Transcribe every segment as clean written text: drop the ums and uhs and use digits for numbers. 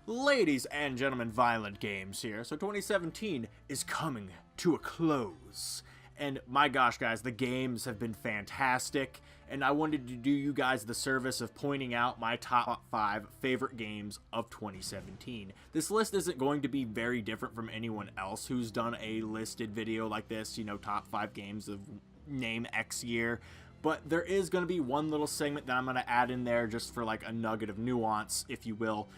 Ladies and gentlemen, Violent Games here. So 2017 is coming to a close. And my gosh, guys, the games have been fantastic. And I wanted to do you guys the service of pointing out my top 5 favorite games of 2017. This list isn't going to be very different from anyone else who's done a listed video like this, you know, top 5 games of name X year. But there is going to be one little segment that I'm going to add in there just for like a nugget of nuance, if you will.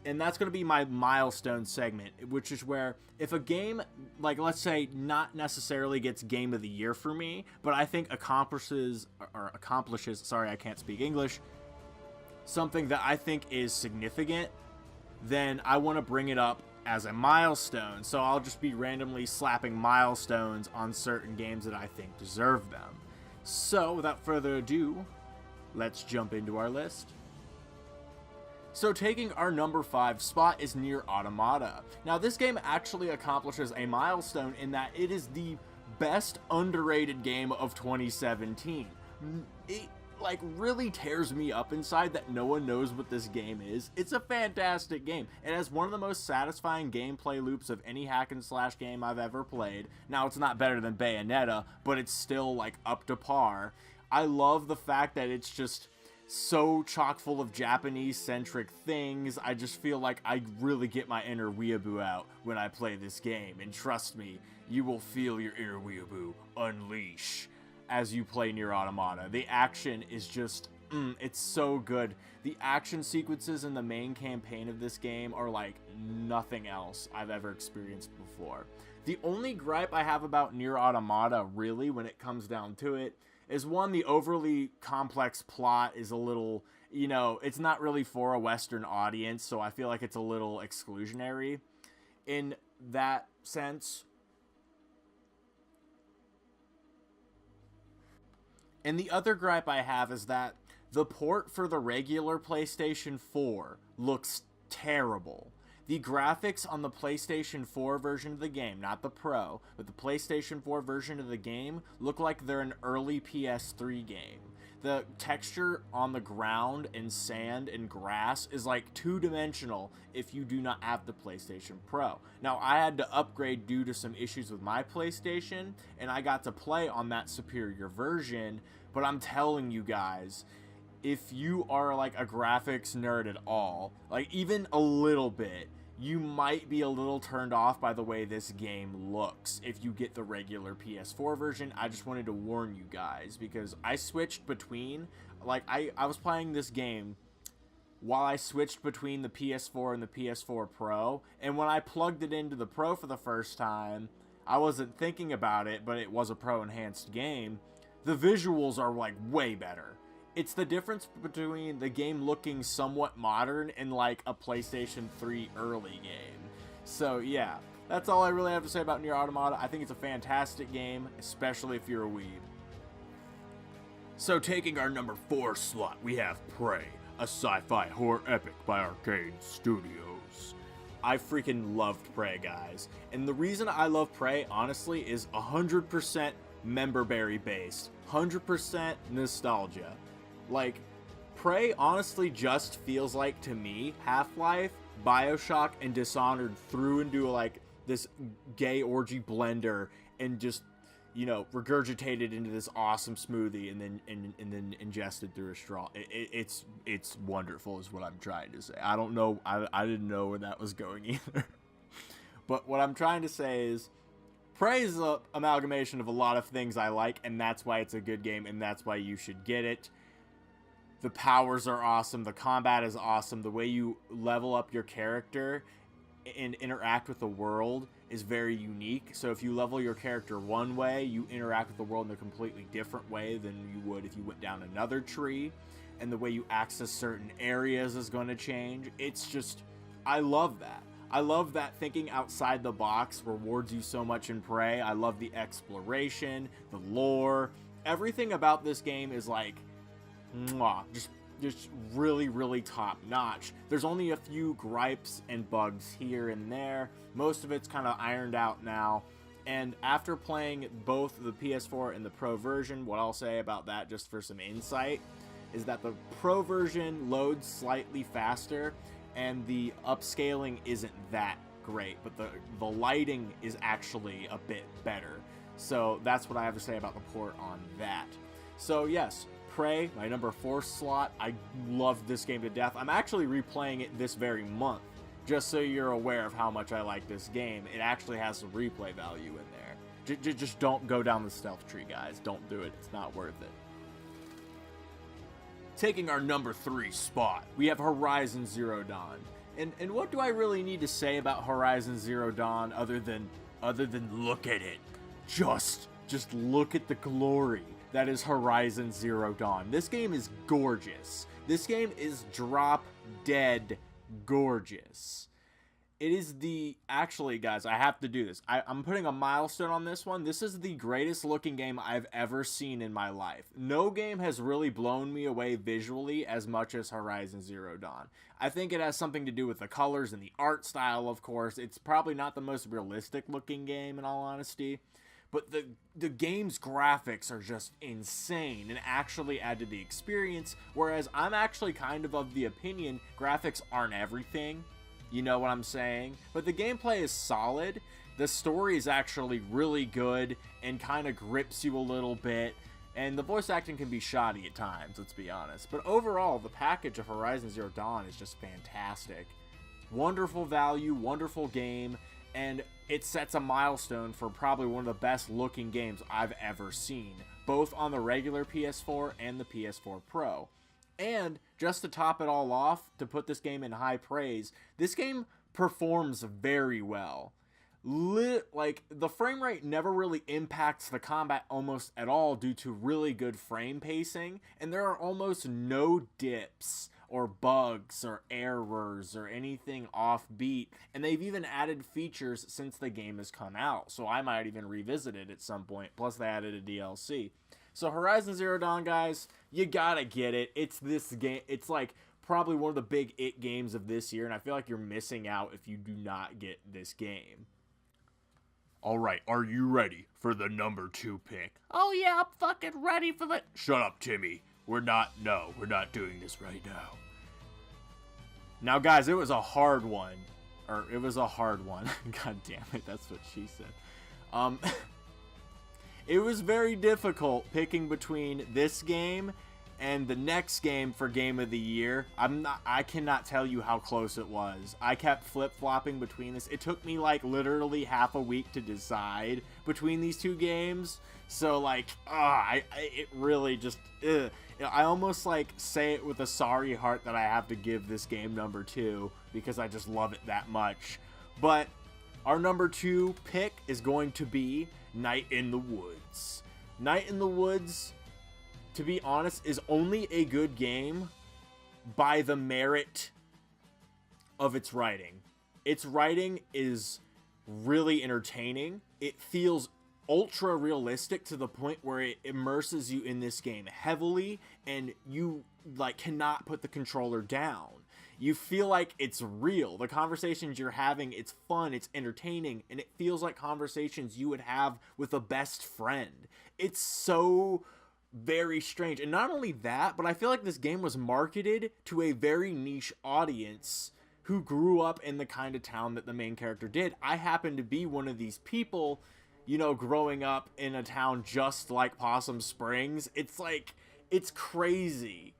And that's going to be my milestone segment, which is where if a game, like let's say not necessarily gets game of the year for me, but I think accomplishes, sorry, I can't speak English, something that I think is significant, then I want to bring it up as a milestone. So I'll just be randomly slapping milestones on certain games that I think deserve them. So without further ado, let's jump into our list. So taking our number 5 spot is Nier Automata. Now this game actually accomplishes a milestone in that it is the best underrated game of 2017. It like really tears me up inside that no one knows what this game is. It's a fantastic game. It has one of the most satisfying gameplay loops of any hack and slash game I've ever played. Now it's not better than Bayonetta, but it's still like up to par. I love the fact that it's just so chock full of Japanese-centric things. I just feel like I really get my inner weeaboo out when I play this game. And trust me, you will feel your inner weeaboo unleash as you play Nier Automata. The action is just, it's so good. The action sequences in the main campaign of this game are like nothing else I've ever experienced before. The only gripe I have about Nier Automata, really, when it comes down to it, is one, the overly complex plot is a little, you know, it's not really for a Western audience, so I feel like it's a little exclusionary in that sense. And the other gripe I have is that the port for the regular PlayStation 4 looks terrible. The graphics on the PlayStation 4 version of the game, not the Pro, but the PlayStation 4 version of the game, look like they're an early PS3 game. The texture on the ground and sand and grass is like two-dimensional if you do not have the PlayStation Pro. Now, I had to upgrade due to some issues with my PlayStation, and I got to play on that superior version, but I'm telling you guys, if you are like a graphics nerd at all, like even a little bit, you might be a little turned off by the way this game looks if you get the regular PS4 version. I just wanted to warn you guys because I switched between, like I was playing this game while I switched between the PS4 and the PS4 Pro, and when I plugged it into the Pro for the first time, I wasn't thinking about it, but it was a Pro enhanced game. The visuals are like way better. It's the difference between the game looking somewhat modern and like a PlayStation 3 early game. So yeah, that's all I really have to say about Nier Automata. I think it's a fantastic game, especially if you're a weeb. So taking our number 4 slot, we have Prey, a sci-fi horror epic by Arcane Studios. I freaking loved Prey, guys. And the reason I love Prey, honestly, is 100% member berry based, 100% nostalgia. Like, Prey honestly just feels like, to me, Half-Life, Bioshock, and Dishonored threw into, like, this gay orgy blender and just, you know, regurgitated into this awesome smoothie and then ingested through a straw. It's wonderful is what I'm trying to say. I don't know, I didn't know where that was going either. But what I'm trying to say is, Prey is an amalgamation of a lot of things I like, and that's why it's a good game, and that's why you should get it. The powers are awesome. The combat is awesome. The way you level up your character and interact with the world is very unique. So if you level your character one way, you interact with the world in a completely different way than you would if you went down another tree. And the way you access certain areas is going to change. It's just, I love that. I love that thinking outside the box rewards you so much in Prey. I love the exploration, the lore. Everything about this game is like, mwah, just really, really top notch. There's only a few gripes and bugs here and there. Most of it's kind of ironed out now. And after playing both the PS4 and the Pro version, what I'll say about that, just for some insight, is that the Pro version loads slightly faster, and the upscaling isn't that great, but the lighting is actually a bit better. So that's what I have to say about the port on that. So yes, Prey, my number 4 slot. I love this game to death. I'm actually replaying it this very month, just so you're aware of how much I like this game. It actually has some replay value in there. Just don't go down the stealth tree, guys. Don't do it. It's not worth it. Taking our number 3 spot, we have Horizon Zero Dawn. And what do I really need to say about Horizon Zero Dawn other than look at it? Just look at the glory that is Horizon Zero Dawn. This game is gorgeous. This game is drop dead gorgeous. It is actually, guys, I have to do this. I'm putting a milestone on this one. This is the greatest looking game I've ever seen in my life. No game has really blown me away visually as much as Horizon Zero Dawn. I think it has something to do with the colors and the art style, of course. It's probably not the most realistic looking game, in all honesty. But the game's graphics are just insane and actually add to the experience, whereas I'm actually kind of the opinion graphics aren't everything. You know what I'm saying? But the gameplay is solid. The story is actually really good and kind of grips you a little bit. And the voice acting can be shoddy at times, let's be honest. But overall, the package of Horizon Zero Dawn is just fantastic. Wonderful value, wonderful game, and it sets a milestone for probably one of the best looking games I've ever seen, both on the regular PS4 and the PS4 Pro. And just to top it all off, to put this game in high praise, this game performs very well. Like, the frame rate never really impacts the combat almost at all due to really good frame pacing, and there are almost no dips or bugs or errors or anything offbeat, and they've even added features since the game has come out, so I might even revisit it at some point, plus they added a DLC. So Horizon Zero Dawn, guys, you gotta get it. It's this game. It's like probably one of the big it games of this year, and I feel like you're missing out if you do not get this game. Alright, are you ready for the number 2 pick? Oh yeah, I'm fucking ready for the... Shut up, Timmy. We're not doing this right now. Now, guys, it was a hard one. It was a hard one. God damn it, that's what she said. It was very difficult picking between this game and the next game for Game of the Year. I cannot tell you how close it was. I kept flip-flopping between this. It took me like literally half a week to decide between these two games. So like, it really just, I almost like say it with a sorry heart that I have to give this game number 2 because I just love it that much. But our number 2 pick is going to be Night in the Woods. Night in the Woods, to be honest, is only a good game by the merit of its writing. Its writing is really entertaining. It feels ultra realistic to the point where it immerses you in this game heavily, and you like cannot put the controller down. You feel like it's real. The conversations you're having, it's fun, it's entertaining, and it feels like conversations you would have with a best friend. It's so very strange. And not only that, but I feel like this game was marketed to a very niche audience who grew up in the kind of town that the main character did. I happen to be one of these people, you know, growing up in a town just like Possum Springs. It's like, it's crazy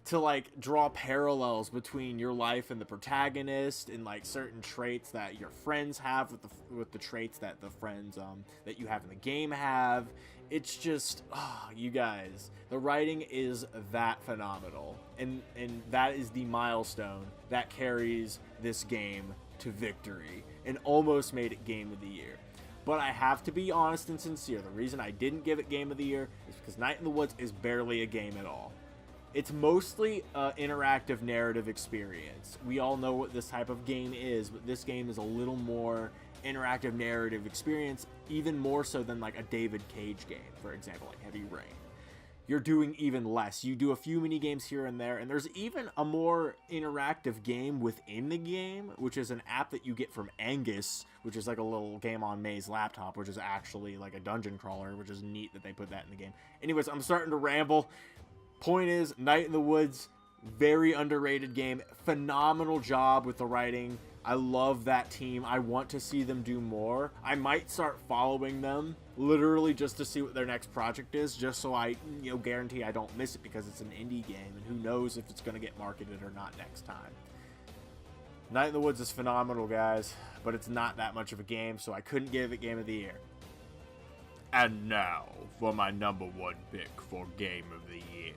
to like draw parallels between your life and the protagonist, and like certain traits that your friends have with the traits that the friends that you have in the game have. It's just, you guys, the writing is that phenomenal, and that is the milestone that carries this game to victory and almost made it Game of the Year. But I have to be honest and sincere. The reason I didn't give it Game of the Year is because Night in the Woods is barely a game at all. It's mostly an interactive narrative experience. We all know what this type of game is, but this game is a little more interactive narrative experience, even more so than like a David Cage game, for example, like Heavy Rain. You're doing even less. You do a few mini games here and there, and there's even a more interactive game within the game, which is an app that you get from Angus, which is like a little game on May's laptop, which is actually like a dungeon crawler, which is neat that they put that in the game. Anyways, I'm starting to ramble. Point is, Night in the Woods, Very underrated game. Phenomenal job with the writing. I love that team. I want to see them do more. I might start following them literally just to see what their next project is, just so I, guarantee I don't miss it, because it's an indie game and who knows if it's going to get marketed or not next time. Night in the Woods is phenomenal, guys, but it's not that much of a game, so I couldn't give it Game of the Year. And now for my #1 pick for Game of the Year.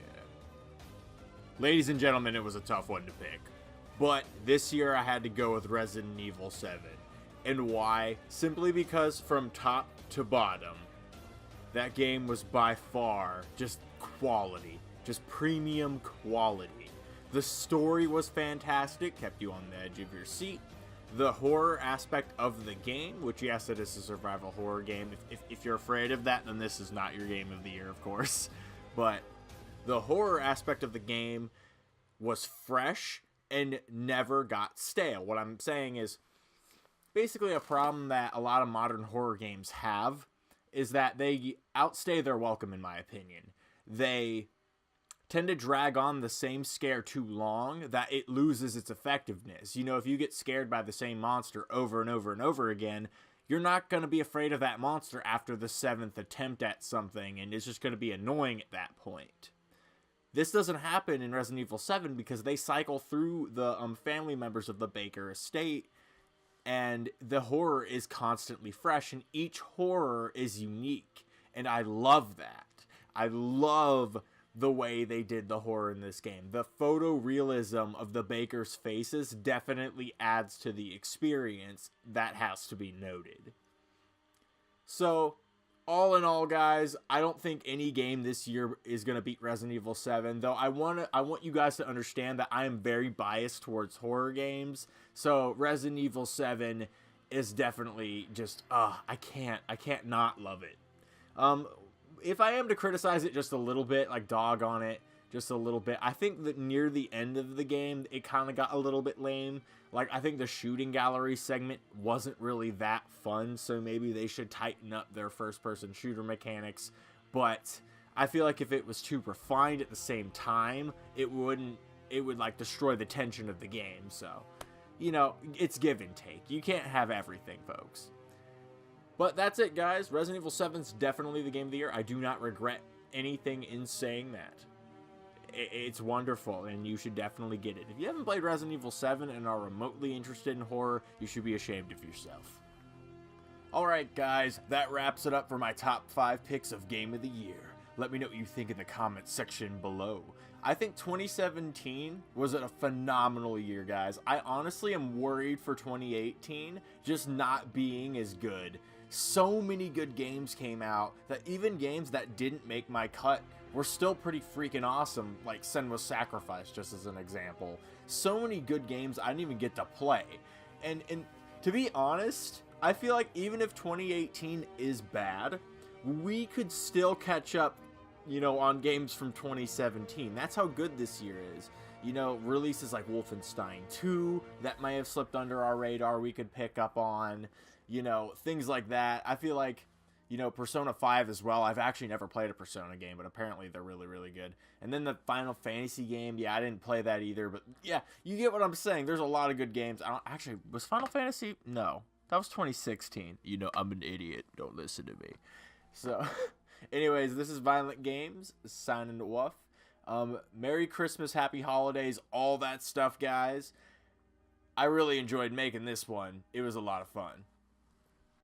Ladies and gentlemen, it was a tough one to pick, but this year I had to go with Resident Evil 7. And why? Simply because from top to bottom, that game was by far just quality, just premium quality. The story was fantastic, kept you on the edge of your seat. The horror aspect of the game, which yes, it is a survival horror game. If you're afraid of that, then this is not your Game of the Year, of course. But the horror aspect of the game was fresh and never got stale. What I'm saying is, basically a problem that a lot of modern horror games have is that they outstay their welcome, in my opinion. They tend to drag on the same scare too long that it loses its effectiveness. If you get scared by the same monster over and over and over again, you're not going to be afraid of that monster after the 7th attempt at something, and it's just going to be annoying at that point. This doesn't happen in Resident Evil 7 because they cycle through the family members of the Baker estate, and the horror is constantly fresh, and each horror is unique, and I love that. I love the way they did the horror in this game. The photorealism of the Baker's faces definitely adds to the experience. That has to be noted. So, all in all, guys, I don't think any game this year is going to beat Resident Evil 7, though I want you guys to understand that I am very biased towards horror games. So, Resident Evil 7 is definitely just I can't not love it. If I am to criticize it just a little bit, like dog on it just a little bit, I think that near the end of the game, it kind of got a little bit lame. Like, I think the shooting gallery segment wasn't really that fun, so maybe they should tighten up their first-person shooter mechanics. But I feel like if it was too refined at the same time, it would like destroy the tension of the game. So, it's give and take. You can't have everything, folks. But that's it, guys. Resident Evil 7 is definitely the Game of the Year. I do not regret anything in saying that. It's wonderful, and you should definitely get it. If you haven't played Resident Evil 7 and are remotely interested in horror, you should be ashamed of yourself. Alright, guys, that wraps it up for my top 5 picks of Game of the Year. Let me know what you think in the comments section below. I think 2017 was a phenomenal year, guys. I honestly am worried for 2018 just not being as good. So many good games came out that even games that didn't make my cut were still pretty freaking awesome, like Senwa's Sacrifice, just as an example. So many good games I didn't even get to play. And to be honest, I feel like even if 2018 is bad, we could still catch up, on games from 2017. That's how good this year is. Releases like Wolfenstein 2 that may have slipped under our radar we could pick up on. Things like that. I feel like, Persona 5 as well. I've actually never played a Persona game, but apparently they're really, really good. And then the Final Fantasy game, yeah, I didn't play that either, but yeah, you get what I'm saying. There's a lot of good games. Was Final Fantasy? No, that was 2016. I'm an idiot. Don't listen to me. So, anyways, this is Violent Games, signing off. Merry Christmas, Happy Holidays, all that stuff, guys. I really enjoyed making this one. It was a lot of fun.